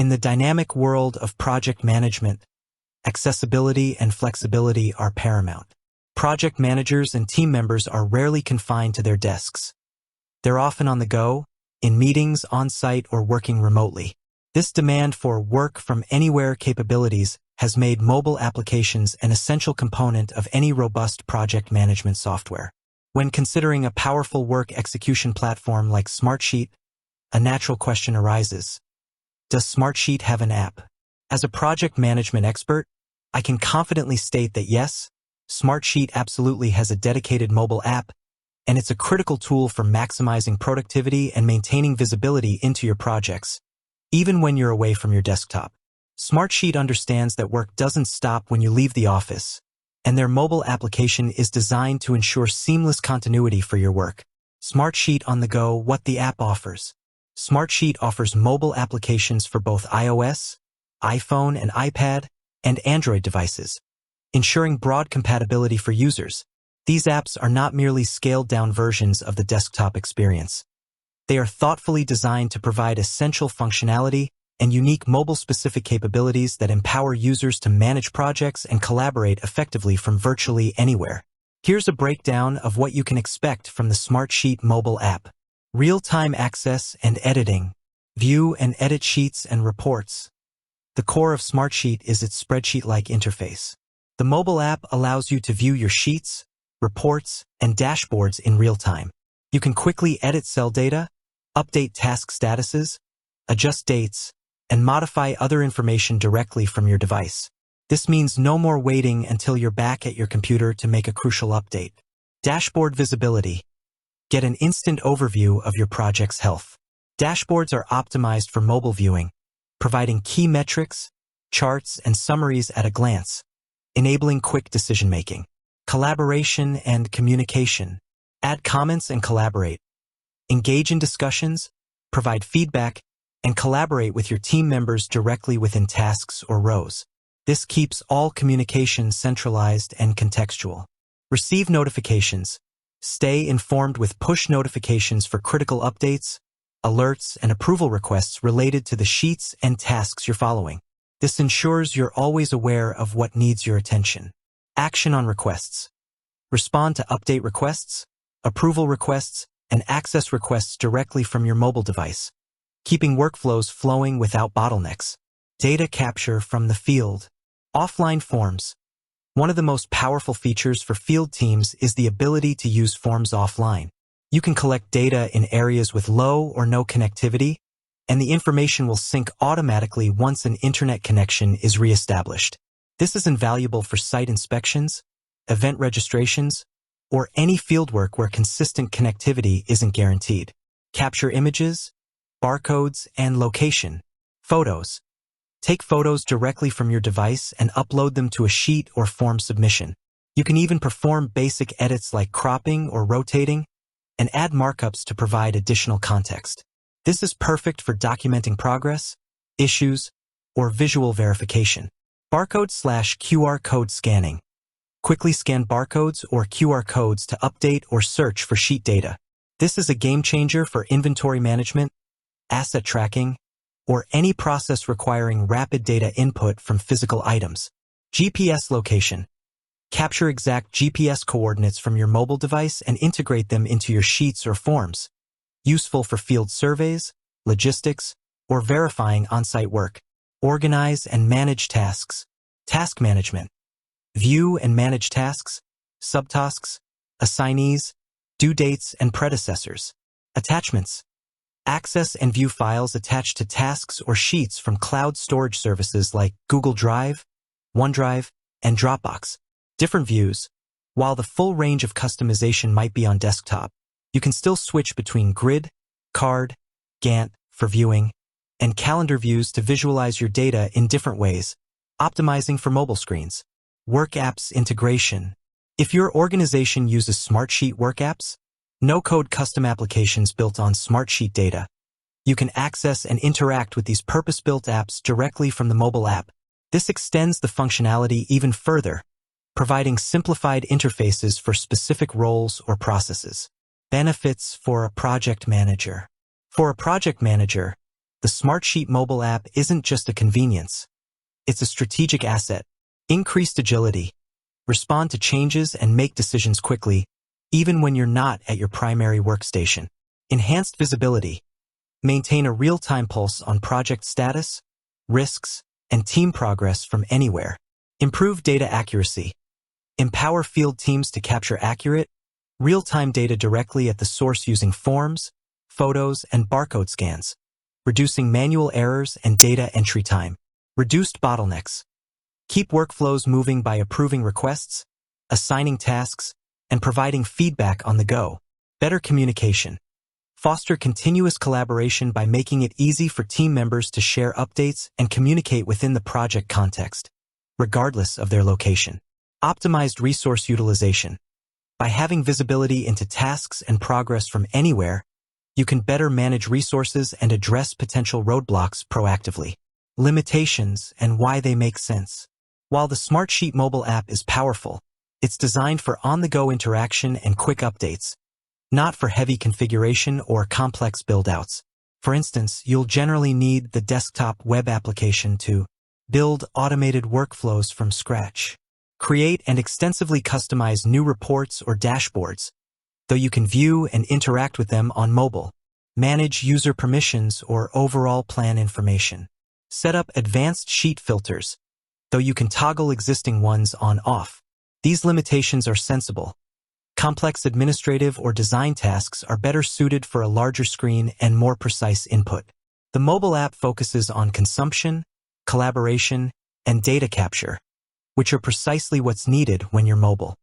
In the dynamic world of project management, accessibility and flexibility are paramount. Project managers and team members are rarely confined to their desks. They're often on the go, in meetings, on-site, or working remotely. This demand for work from anywhere capabilities has made mobile applications an essential component of any robust project management software. When considering a powerful work execution platform like Smartsheet, a natural question arises. Does Smartsheet have an app? As a project management expert, I can confidently state that yes, Smartsheet absolutely has a dedicated mobile app, and it's a critical tool for maximizing productivity and maintaining visibility into your projects, even when you're away from your desktop. Smartsheet understands that work doesn't stop when you leave the office, and their mobile application is designed to ensure seamless continuity for your work. Smartsheet on the go. What the app offers. Smartsheet offers mobile applications for both iOS, iPhone and iPad, and Android devices, ensuring broad compatibility for users. These apps are not merely scaled-down versions of the desktop experience. They are thoughtfully designed to provide essential functionality and unique mobile-specific capabilities that empower users to manage projects and collaborate effectively from virtually anywhere. Here's a breakdown of what you can expect from the Smartsheet mobile app. Real-time access and editing. View and edit sheets and reports. The core of Smartsheet is its spreadsheet-like interface. The mobile app allows you to view your sheets, reports, and dashboards in real time. You can quickly edit cell data, update task statuses, adjust dates, and modify other information directly from your device. This means no more waiting until you're back at your computer to make a crucial update. Dashboard visibility. Get an instant overview of your project's health. Dashboards are optimized for mobile viewing, providing key metrics, charts, and summaries at a glance, enabling quick decision-making. Collaboration and communication. Add comments and collaborate. Engage in discussions, provide feedback, and collaborate with your team members directly within tasks or rows. This keeps all communication centralized and contextual. Receive notifications. Stay informed with push notifications for critical updates, alerts, and approval requests related to the sheets and tasks you're following. This ensures you're always aware of what needs your attention. Action on requests. Respond to update requests, approval requests, and access requests directly from your mobile device, keeping workflows flowing without bottlenecks. Data capture from the field. Offline forms. One of the most powerful features for field teams is the ability to use forms offline. You can collect data in areas with low or no connectivity, and the information will sync automatically once an internet connection is reestablished. This is invaluable for site inspections, event registrations, or any fieldwork where consistent connectivity isn't guaranteed. Capture images, barcodes, and location. Photos. Take photos directly from your device and upload them to a sheet or form submission. You can even perform basic edits like cropping or rotating, and add markups to provide additional context. This is perfect for documenting progress, issues, or visual verification. Barcode/QR code scanning. Quickly scan barcodes or QR codes to update or search for sheet data. This is a game changer for inventory management, asset tracking, or any process requiring rapid data input from physical items. GPS location. Capture exact GPS coordinates from your mobile device and integrate them into your sheets or forms. Useful for field surveys, logistics, or verifying on-site work. Organize and manage tasks. Task management. View and manage tasks, subtasks, assignees, due dates, and predecessors. Attachments. Access and view files attached to tasks or sheets from cloud storage services like Google Drive, OneDrive, and Dropbox. Different views. While the full range of customization might be on desktop, you can still switch between grid, card, Gantt for viewing, and calendar views to visualize your data in different ways, optimizing for mobile screens. Work apps integration. If your organization uses Smartsheet work apps, no-code custom applications built on Smartsheet data, you can access and interact with these purpose-built apps directly from the mobile app. This extends the functionality even further, providing simplified interfaces for specific roles or processes. Benefits for a project manager. For a project manager, The Smartsheet mobile app isn't just a convenience. It's a strategic asset. Increased agility. Respond to changes and make decisions quickly, even when you're not at your primary workstation. Enhanced visibility. Maintain a real-time pulse on project status, risks, and team progress from anywhere. Improve data accuracy. Empower field teams to capture accurate, real-time data directly at the source using forms, photos, and barcode scans, reducing manual errors and data entry time. Reduced bottlenecks. Keep workflows moving by approving requests, assigning tasks, and providing feedback on the go. Better communication. Foster continuous collaboration by making it easy for team members to share updates and communicate within the project context, regardless of their location. Optimized resource utilization. By having visibility into tasks and progress from anywhere, you can better manage resources and address potential roadblocks proactively. Limitations and why they make sense. While the Smartsheet mobile app is powerful, it's designed for on-the-go interaction and quick updates, not for heavy configuration or complex build-outs. For instance, you'll generally need the desktop web application to build automated workflows from scratch, create and extensively customize new reports or dashboards, though you can view and interact with them on mobile, manage user permissions or overall plan information, set up advanced sheet filters, though you can toggle existing ones on/off. These limitations are sensible. Complex administrative or design tasks are better suited for a larger screen and more precise input. The mobile app focuses on consumption, collaboration, and data capture, which are precisely what's needed when you're mobile.